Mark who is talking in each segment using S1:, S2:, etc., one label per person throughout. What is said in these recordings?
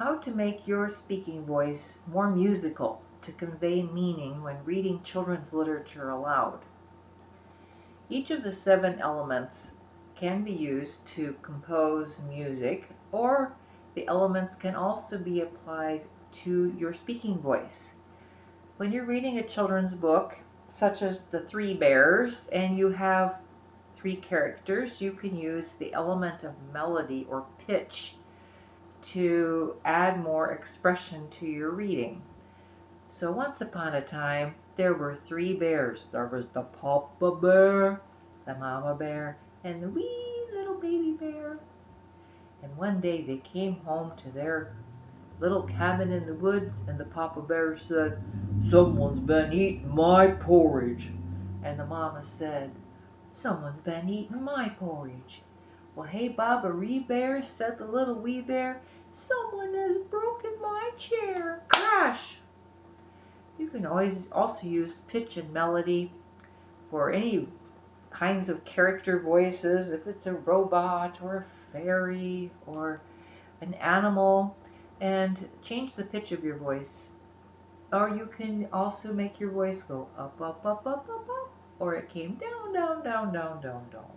S1: How to make your speaking voice more musical to convey meaning when reading children's literature aloud. Each of the 7 elements can be used to compose music, or the elements can also be applied to your speaking voice. When you're reading a children's book, such as The 3 Bears, and you have 3 characters, you can use the element of melody or pitch to add more expression to your reading. So once upon a time, there were 3 bears. There was the papa bear, the mama bear, and the wee little baby bear. And one day they came home to their little cabin in the woods, and the papa bear said, "Someone's been eating my porridge." And the mama said, "Someone's been eating my porridge." "Well, hey, Baba Ree Bear," said the little wee bear, "someone has broken my chair." Crash! You can always also use pitch and melody for any kinds of character voices, if it's a robot or a fairy or an animal, and change the pitch of your voice. Or you can also make your voice go up, up, up, up, up, up, or it came down, down, down, down, down, down,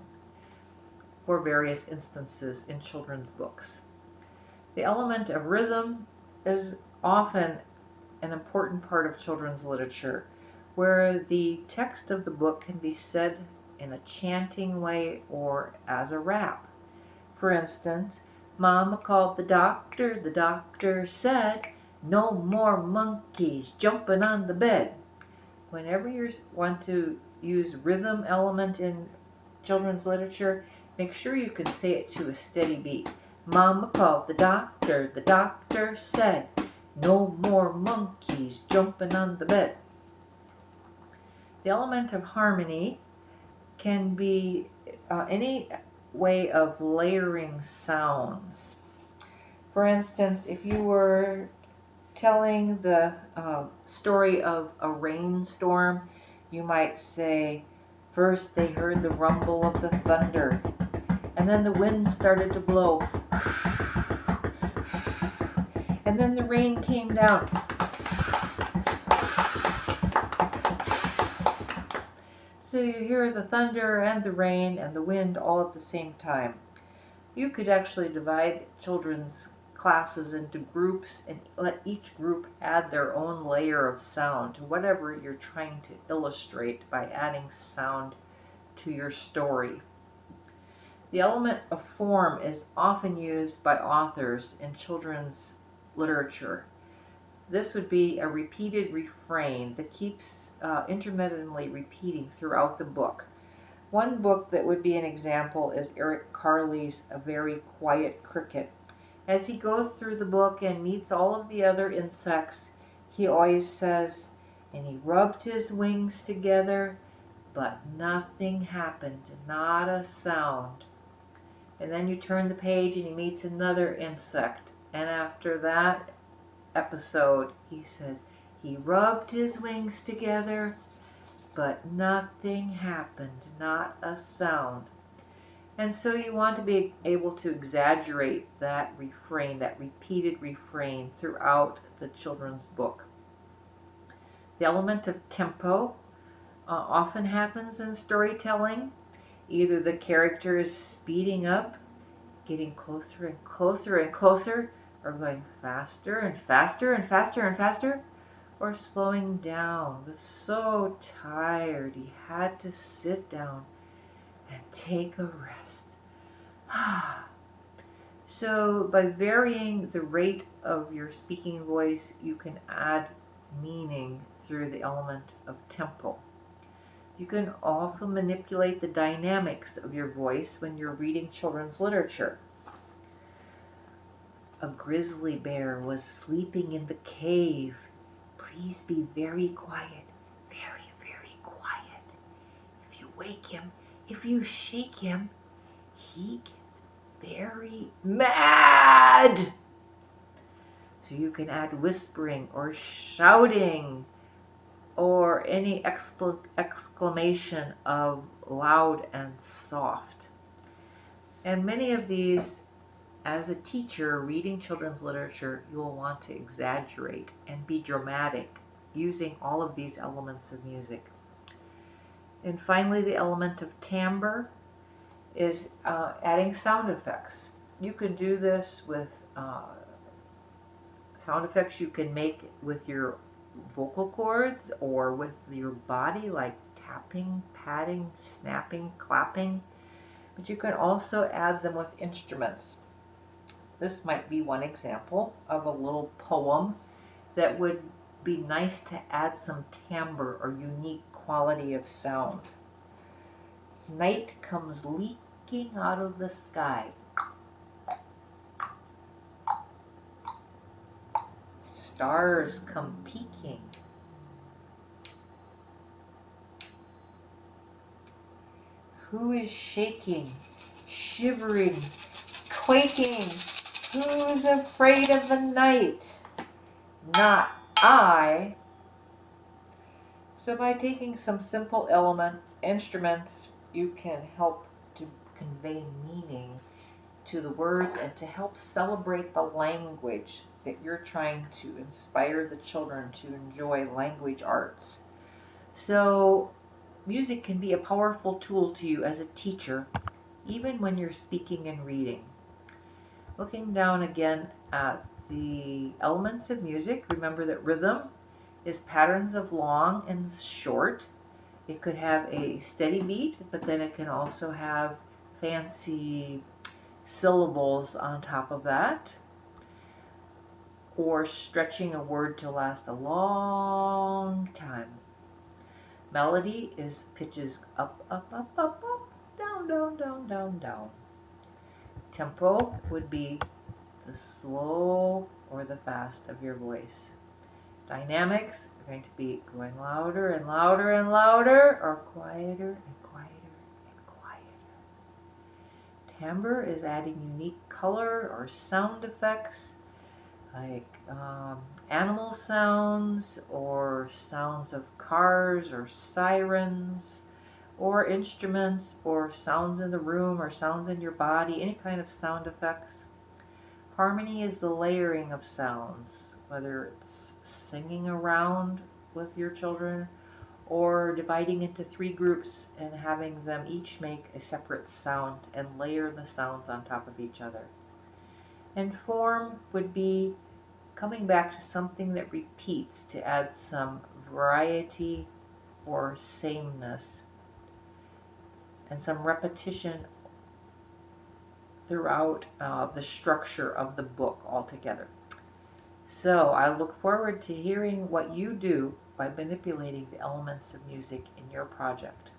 S1: for various instances in children's books. The element of rhythm is often an important part of children's literature, where the text of the book can be said in a chanting way or as a rap. For instance, Mama called the doctor said, "No more monkeys jumping on the bed." Whenever you want to use rhythm element in children's literature, make sure you can say it to a steady beat. Mama called the doctor said, "No more monkeys jumping on the bed." The element of harmony can be any way of layering sounds. For instance, if you were telling the story of a rainstorm, you might say, "First they heard the rumble of the thunder, and then the wind started to blow, and then the rain came down." So you hear the thunder and the rain and the wind all at the same time. You could actually divide children's classes into groups and let each group add their own layer of sound to whatever you're trying to illustrate by adding sound to your story. The element of form is often used by authors in children's literature. This would be a repeated refrain that keeps intermittently repeating throughout the book. One book that would be an example is Eric Carle's A Very Quiet Cricket. As he goes through the book and meets all of the other insects, he always says, "And he rubbed his wings together, but nothing happened, not a sound." And then you turn the page and he meets another insect, and after that episode, he says, "He rubbed his wings together, but nothing happened, not a sound." And so you want to be able to exaggerate that refrain, that repeated refrain throughout the children's book. The element of tempo often happens in storytelling. Either the character is speeding up, getting closer and closer and closer, or going faster and faster and faster and faster, or slowing down. Was so tired he had to sit down and take a rest. So by varying the rate of your speaking voice, you can add meaning through the element of tempo. You can also manipulate the dynamics of your voice when you're reading children's literature. A grizzly bear was sleeping in the cave. Please be very quiet, very, very quiet. If you wake him, if you shake him, he gets very mad. So you can add whispering or shouting or any exclamation of loud and soft. And many of these as a teacher reading children's literature, you will want to exaggerate and be dramatic using all of these elements of music. And finally, the element of timbre is adding sound effects. You can do this with sound effects you can make with your vocal cords or with your body, like tapping, patting, snapping, clapping. But you can also add them with instruments. This might be one example of a little poem that would be nice to add some timbre or unique quality of sound. Night comes leaking out of the sky. Stars come peeking. Who is shaking, shivering, quaking? Who's afraid of the night? Not I. So by taking some simple instruments, you can help to convey meaning to the words and to help celebrate the language that you're trying to inspire the children to enjoy language arts. So music can be a powerful tool to you as a teacher, even when you're speaking and reading. Looking down again at the elements of music, remember that rhythm is patterns of long and short. It could have a steady beat, but then it can also have fancy syllables on top of that, or stretching a word to last a long time. Melody is pitches up, up, up, up, up, down, down, down, down, down. Tempo would be the slow or the fast of your voice. Dynamics are going to be going louder and louder and louder, or quieter and quieter and quieter. Timbre is adding unique color or sound effects, like animal sounds or sounds of cars or sirens or instruments or sounds in the room or sounds in your body, any kind of sound effects. Harmony is the layering of sounds, whether it's singing around with your children or dividing into 3 groups and having them each make a separate sound and layer the sounds on top of each other. And form would be coming back to something that repeats to add some variety or sameness and some repetition throughout the structure of the book altogether. So I look forward to hearing what you do by manipulating the elements of music in your project.